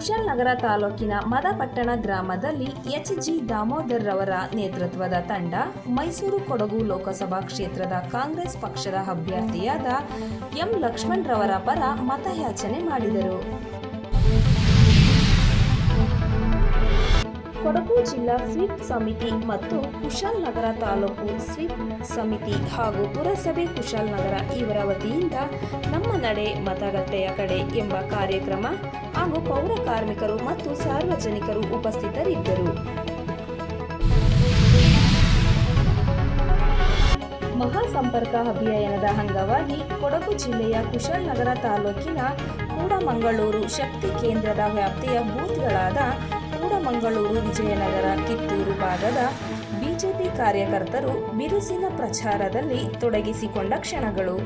ಕುಶಾಲನಗರ ತಾಲೂಕಿನ ಮದಪಟ್ಟಣ ಗ್ರಾಮದಲ್ಲಿ ಎಚ್.ಜಿ. ದಾಮೋದರ್ ರವರ ನೇತೃತ್ವದ ತಂಡ ಮೈಸೂರು ಕೊಡಗು ಲೋಕಸಭಾ ಕ್ಷೇತ್ರದ ಕಾಂಗ್ರೆಸ್ ಪಕ್ಷದ ಅಭ್ಯರ್ಥಿಯಾದ ಎಂ. ಲಕ್ಷ್ಮಣ್ ರವರ ಪರ ಮತಯಾಚನೆ ಮಾಡಿದರು. ಕೊಡಗು ಜಿಲ್ಲಾ ಸ್ವೀಪ್ ಸಮಿತಿ ಮತ್ತು ಕುಶಾಲನಗರ ತಾಲೂಕು ಸ್ವೀಪ್ ಸಮಿತಿ ಹಾಗೂ ಪುರಸಭೆ ಕುಶಾಲನಗರ ಇವರ ವತಿಯಿಂದ ನಮ್ಮ ನಡೆ ಮತಗಟ್ಟೆಯ ಕಡೆ ಎಂಬ ಕಾರ್ಯಕ್ರಮ ಹಾಗೂ ಪೌರ ಕಾರ್ಮಿಕರು ಮತ್ತು ಸಾರ್ವಜನಿಕರು ಉಪಸ್ಥಿತರಿದ್ದರು. ಮಹಾಸಂಪರ್ಕ ಅಭಿಯಾನದ ಅಂಗವಾಗಿ ಕೊಡಗು ಜಿಲ್ಲೆಯ ಕುಶಾಲನಗರ ತಾಲೂಕಿನ ಕೂಡಮಂಗಳೂರು ಶಕ್ತಿ ಕೇಂದ್ರದ ವ್ಯಾಪ್ತಿಯ ಬೂತ್ಗಳಾದ ಕೂಡಮಂಗಳೂರು, ವಿಜಯನಗರ, ಕಿತ್ತೂರು ಭಾಗದ ಬಿಜೆಪಿ ಕಾರ್ಯಕರ್ತರು ಬಿರುಸಿನ ಪ್ರಚಾರದಲ್ಲಿ ತೊಡಗಿಸಿಕೊಂಡ ಕ್ಷಣಗಳು.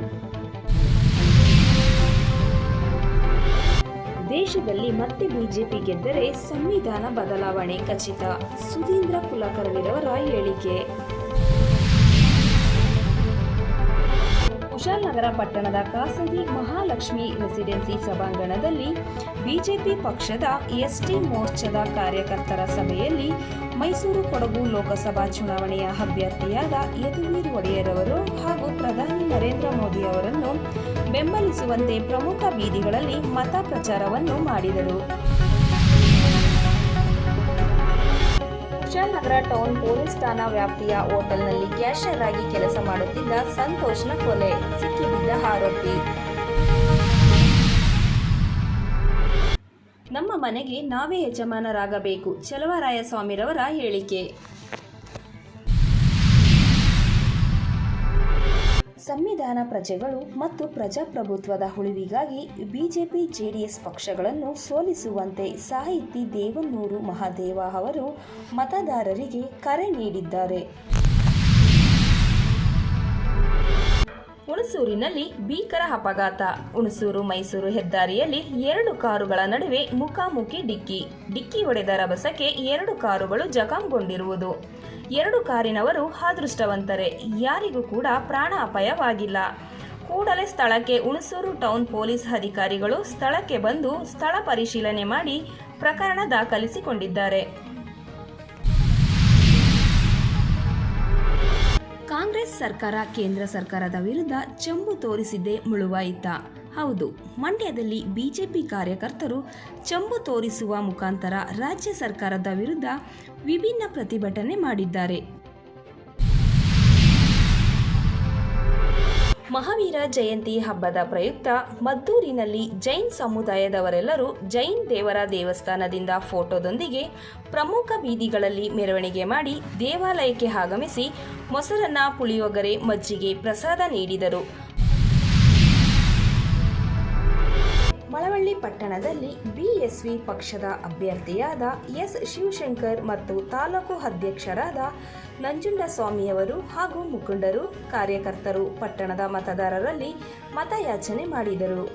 ದೇಶದಲ್ಲಿ ಮತ್ತೆ ಬಿಜೆಪಿ ಗೆದ್ದರೆ ಸಂವಿಧಾನ ಬದಲಾವಣೆ ಖಚಿತ, ಸುಧೀಂದ್ರ ಕುಲಕರ್ಣಿರವರ ಹೇಳಿಕೆ. ಕುಶಾಲನಗರ ಪಟ್ಟಣದ ಖಾಸಗಿ ಮಹಾಲಕ್ಷ್ಮಿ ರೆಸಿಡೆನ್ಸಿ ಸಭಾಂಗಣದಲ್ಲಿ ಬಿಜೆಪಿ ಪಕ್ಷದ ಎಸ್ಟಿ ಮೋರ್ಚಾದ ಕಾರ್ಯಕರ್ತರ ಸಭೆಯಲ್ಲಿ ಮೈಸೂರು ಕೊಡಗು ಲೋಕಸಭಾ ಚುನಾವಣೆಯ ಅಭ್ಯರ್ಥಿಯಾದ ಯದುವೀರ್ ಒಡೆಯರ್ ಅವರು ಹಾಗೂ ಪ್ರಧಾನಿ ನರೇಂದ್ರ ಮೋದಿ ಅವರನ್ನು ಬೆಂಬಲಿಸುವಂತೆ ಪ್ರಮುಖ ಬೀದಿಗಳಲ್ಲಿ ಮತ ಪ್ರಚಾರವನ್ನು ಮಾಡಿದರು. ಕುಶಾಲನಗರ ಟೌನ್ ಪೊಲೀಸ್ ಠಾಣಾ ವ್ಯಾಪ್ತಿಯ ಹೋಟೆಲ್ನಲ್ಲಿ ಕ್ಯಾಶಿಯರ್ ಆಗಿ ಕೆಲಸ ಮಾಡುತ್ತಿದ್ದ ಸಂತೋಷ್ನ ಕೊಲೆ, ಸಿಕ್ಕಿಬಿದ್ದ ಆರೋಪಿ. ನಮ್ಮ ಮನೆಗೆ ನಾವೇ ಯಜಮಾನರಾಗಬೇಕು, ಚಲುವರಾಯಸ್ವಾಮಿರವರ ಹೇಳಿಕೆ. ಸಂವಿಧಾನ ಪ್ರಜೆಗಳು ಮತ್ತು ಪ್ರಜಾಪ್ರಭುತ್ವದ ಉಳಿವಿಗಾಗಿ ಬಿಜೆಪಿ ಜೆಡಿಎಸ್ ಪಕ್ಷಗಳನ್ನು ಸೋಲಿಸುವಂತೆ ಸಾಹಿತಿ ದೇವನೂರು ಮಹಾದೇವ ಅವರು ಮತದಾರರಿಗೆ ಕರೆ ನೀಡಿದ್ದಾರೆ. ಹುಣಸೂರಿನಲ್ಲಿ ಭೀಕರ ಅಪಘಾತ. ಹುಣಸೂರು ಮೈಸೂರು ಹೆದ್ದಾರಿಯಲ್ಲಿ 2 ಕಾರುಗಳ ನಡುವೆ ಮುಖಾಮುಖಿ ಡಿಕ್ಕಿ ಹೊಡೆದ ರಭಸಕ್ಕೆ 2 ಕಾರುಗಳು ಜಖಂಗೊಂಡಿರುವುದು. 2 ಕಾರಿನವರು ಅದೃಷ್ಟವಂತರೇ, ಯಾರಿಗೂ ಕೂಡ ಪ್ರಾಣ ಅಪಾಯವಾಗಿಲ್ಲ. ಕೂಡಲೇ ಸ್ಥಳಕ್ಕೆ ಹುಣಸೂರು ಟೌನ್ ಪೊಲೀಸ್ ಅಧಿಕಾರಿಗಳು ಸ್ಥಳಕ್ಕೆ ಬಂದು ಸ್ಥಳ ಪರಿಶೀಲನೆ ಮಾಡಿ ಪ್ರಕರಣ ದಾಖಲಿಸಿಕೊಂಡಿದ್ದಾರೆ. ಕಾಂಗ್ರೆಸ್ ಸರ್ಕಾರ ಕೇಂದ್ರ ಸರ್ಕಾರದ ವಿರುದ್ಧ ಚಂಬು ತೋರಿಸಿದ್ದೇ ಮುಳುವಾಯಿತಾ? ಹೌದು, ಮಂಡ್ಯದಲ್ಲಿ ಬಿಜೆಪಿ ಕಾರ್ಯಕರ್ತರು ಚಂಬು ತೋರಿಸುವ ಮುಖಾಂತರ ರಾಜ್ಯ ಸರ್ಕಾರದ ವಿರುದ್ಧ ವಿಭಿನ್ನ ಪ್ರತಿಭಟನೆ ಮಾಡಿದ್ದಾರೆ. ಮಹಾವೀರ ಜಯಂತಿ ಹಬ್ಬದ ಪ್ರಯುಕ್ತ ಮದ್ದೂರಿನಲ್ಲಿ ಜೈನ್ ಸಮುದಾಯದವರೆಲ್ಲರೂ ಜೈನ್ ದೇವರ ದೇವಸ್ಥಾನದಿಂದ ಫೋಟೋದೊಂದಿಗೆ ಪ್ರಮುಖ ಬೀದಿಗಳಲ್ಲಿ ಮೆರವಣಿಗೆ ಮಾಡಿ ದೇವಾಲಯಕ್ಕೆ ಆಗಮಿಸಿ ಮೊಸರನ್ನ, ಪುಳಿಯೋಗರೆ, ಮಜ್ಜಿಗೆ, ಪ್ರಸಾದ ನೀಡಿದರು. ಮಳವಳ್ಳಿ ಪಟ್ಟಣದಲ್ಲಿ ಬಿಎಸ್ವಿ ಪಕ್ಷದ ಅಭ್ಯರ್ಥಿಯಾದ ಎಸ್. ಶಿವಶಂಕರ್ ಮತ್ತು ತಾಲೂಕು ಅಧ್ಯಕ್ಷರಾದ ನಂಜುಂಡಸ್ವಾಮಿಯವರು ಹಾಗೂ ಮುಖಂಡರು, ಕಾರ್ಯಕರ್ತರು ಪಟ್ಟಣದ ಮತದಾರರಲ್ಲಿ ಮತಯಾಚನೆ ಮಾಡಿದರು.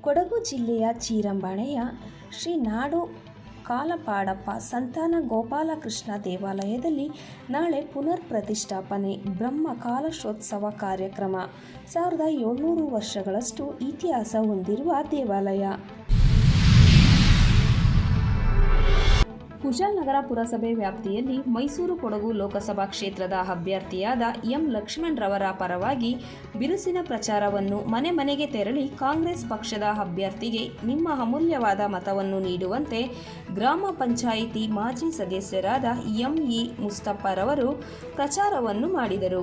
ಕೊಡಗು ಜಿಲ್ಲೆಯ ಚೀರಂಬಾಣೆಯ ಶ್ರೀ ನಾಡು ಕಾಲಪಾಡಪ್ಪ ಸಂತಾನ ಗೋಪಾಲಕೃಷ್ಣ ದೇವಾಲಯದಲ್ಲಿ ನಾಳೆ ಪುನರ್ ಪ್ರತಿಷ್ಠಾಪನೆ ಬ್ರಹ್ಮ ಕಲಶೋತ್ಸವ ಕಾರ್ಯಕ್ರಮ. 1700 ವರ್ಷಗಳಷ್ಟು ಇತಿಹಾಸ ಹೊಂದಿರುವ ದೇವಾಲಯ. ಕುಶಾಲನಗರ ಪುರಸಭೆ ವ್ಯಾಪ್ತಿಯಲ್ಲಿ ಮೈಸೂರು ಕೊಡಗು ಲೋಕಸಭಾ ಕ್ಷೇತ್ರದ ಅಭ್ಯರ್ಥಿಯಾದ ಎಂ. ಲಕ್ಷ್ಮಣ್ ರವರ ಪರವಾಗಿ ಬಿರುಸಿನ ಪ್ರಚಾರವನ್ನು ಮನೆ ಮನೆಗೆ ತೆರಳಿ ಕಾಂಗ್ರೆಸ್ ಪಕ್ಷದ ಅಭ್ಯರ್ಥಿಗೆ ನಿಮ್ಮ ಅಮೂಲ್ಯವಾದ ಮತವನ್ನು ನೀಡುವಂತೆ ಗ್ರಾಮ ಪಂಚಾಯಿತಿ ಮಾಜಿ ಸದಸ್ಯರಾದ ಎಂ. ಇ. ಮುಸ್ತಫರವರು ಪ್ರಚಾರವನ್ನು ಮಾಡಿದರು.